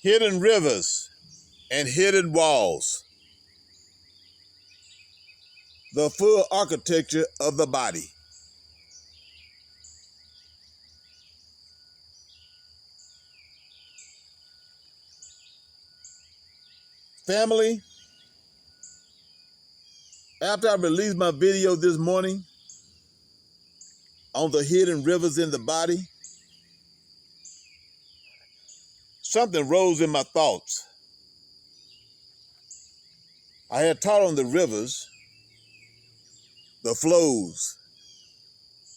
hidden rivers and hidden walls, the full architecture of the body. Family, after I released my video this morning on the hidden rivers in the body, something rose in my thoughts. I had taught on the rivers, the flows,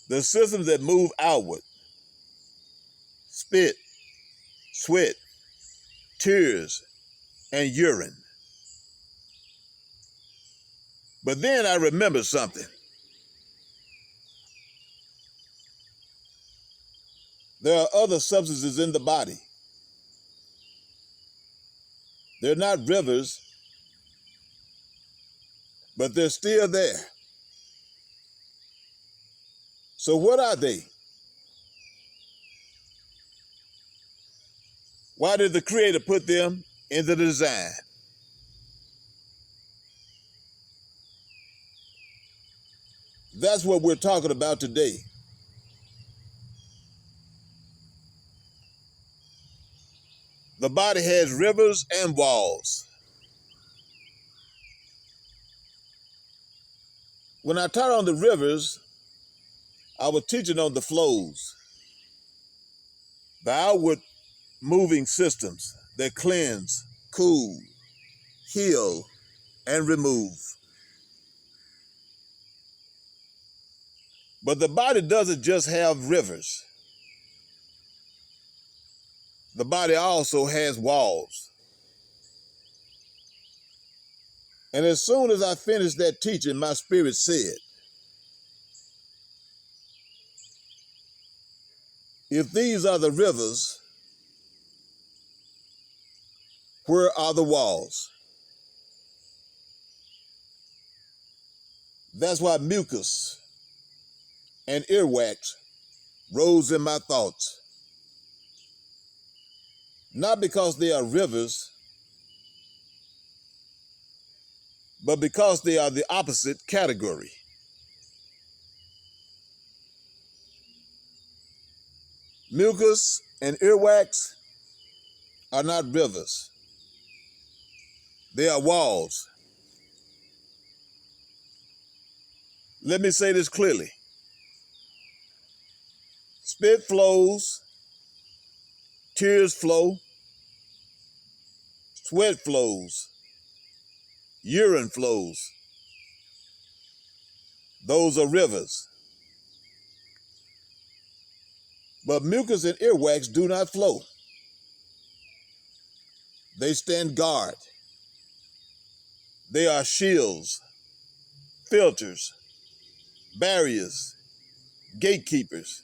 the systems that move outward: spit, sweat, tears, and urine. But then I remembered something. There are other substances in the body. They're not rivers, but they're still there. So what are they? Why did the Creator put them in the design? That's what we're talking about today. The body has rivers and walls. When I taught on the rivers, I was teaching on the flows, the outward moving systems that cleanse, cool, heal, and remove. But the body doesn't just have rivers. The body also has walls. And as soon as I finished that teaching, my spirit said, if these are the rivers, where are the walls? That's why mucus and earwax rose in my thoughts. Not because they are rivers, but because they are the opposite category. Mucus and earwax are not rivers. They are walls. Let me say this clearly. Spit flows, tears flow, sweat flows, urine flows. Those are rivers. But mucus and earwax do not flow. They stand guard. They are shields, filters, barriers, gatekeepers.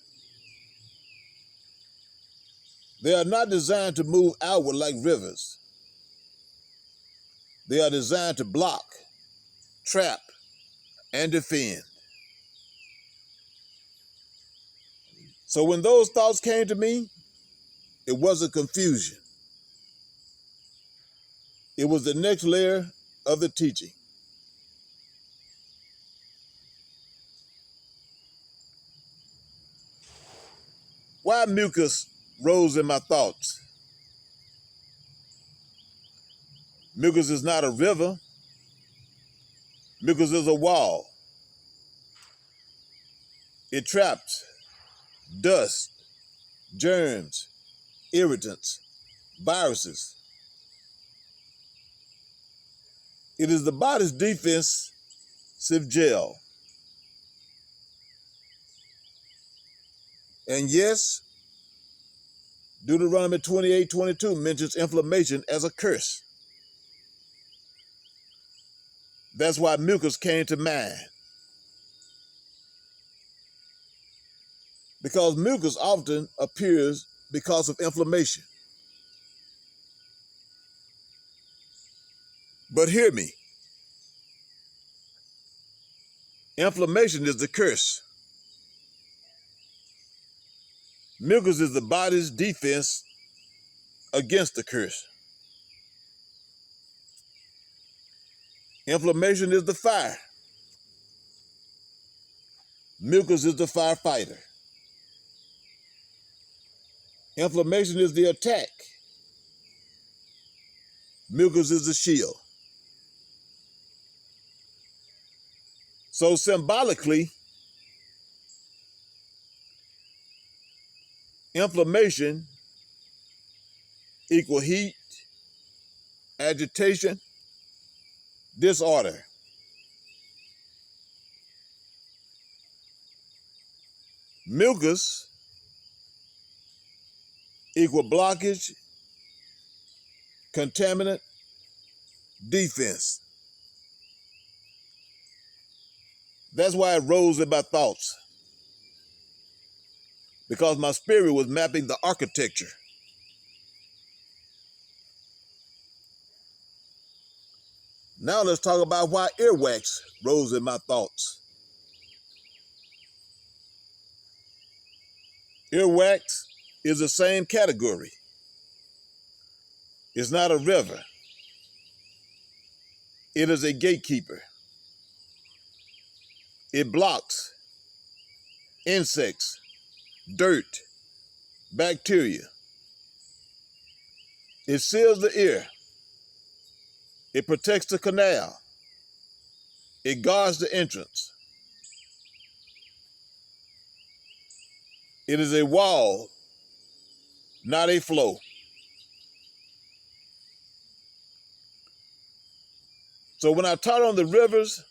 They are not designed to move outward like rivers. They are designed to block, trap, and defend. So when those thoughts came to me, it wasn't confusion. It was the next layer of the teaching. Why mucus rose in my thoughts? Mucus is not a river. Mucus is a wall. It traps dust, germs, irritants, viruses. It is the body's defensive gel. And yes, Deuteronomy 28:22 mentions inflammation as a curse. That's why mucus came to mind. Because mucus often appears because of inflammation. But hear me. Inflammation is the curse. Mucus is the body's defense against the curse. Inflammation is the fire. Mucus is the firefighter. Inflammation is the attack. Mucus is the shield. So symbolically, inflammation equal heat, agitation, disorder. Mucus equal blockage, contaminant, defense. That's why it rose in my thoughts, because my spirit was mapping the architecture. Now let's talk about why earwax rose in my thoughts. Earwax is the same category. It's not a river. It is a gatekeeper. It blocks insects, dirt, bacteria. It seals the ear. It protects the canal. It guards the entrance. It is a wall, not a flow. So when I taught on the rivers,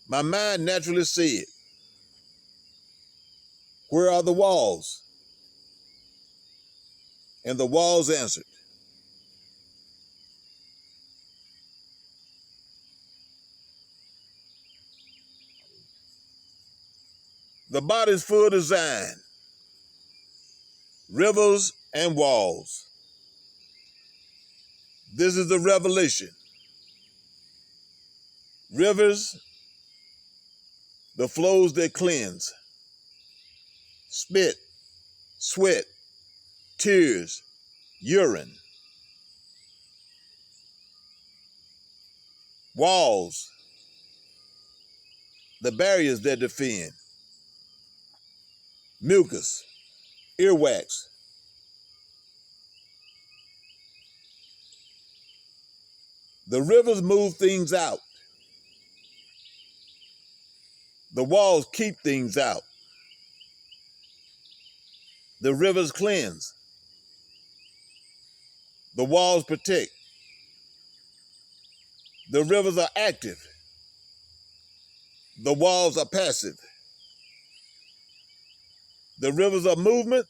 my mind naturally said, where are the walls? And the walls answered, the body's full design, rivers and walls. This is the revelation. Rivers, the flows that cleanse, spit, sweat, tears, urine. Walls, the barriers that defend. Mucus, earwax. The rivers move things out. The walls keep things out. The rivers cleanse. The walls protect. The rivers are active. The walls are passive. The rivers are movement.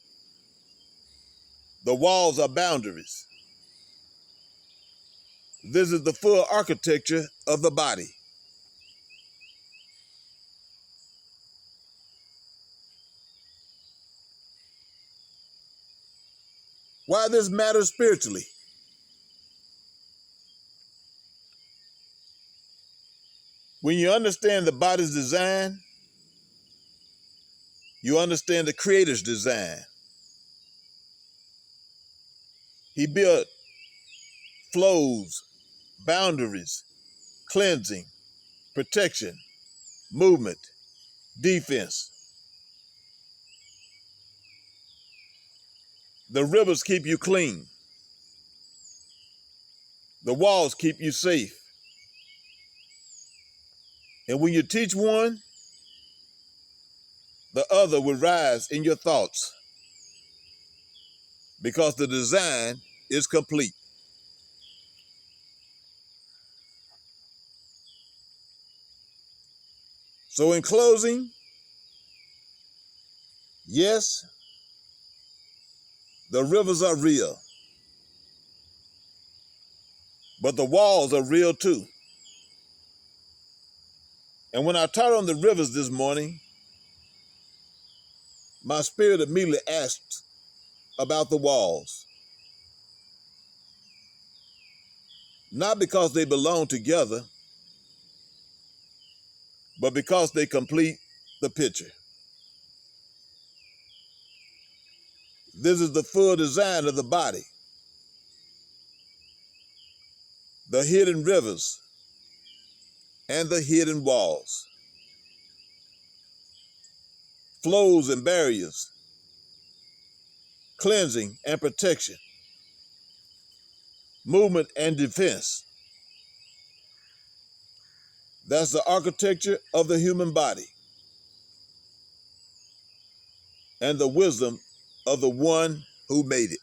The walls are boundaries. This is the full architecture of the body. Why this matters spiritually? When you understand the body's design, you understand the Creator's design. He built flows, boundaries, cleansing, protection, movement, defense. The rivers keep you clean. The walls keep you safe. And when you teach one, the other will rise in your thoughts, because the design is complete. So in closing, yes, the rivers are real, but the walls are real too. And when I taught on the rivers this morning, my spirit immediately asked about the walls. Not because they belong together, but because they complete the picture. This is the full design of the body. the hidden rivers and the hidden walls, flows and barriers, cleansing and protection, movement and defense. That's the architecture of the human body and the wisdom of the one who made it.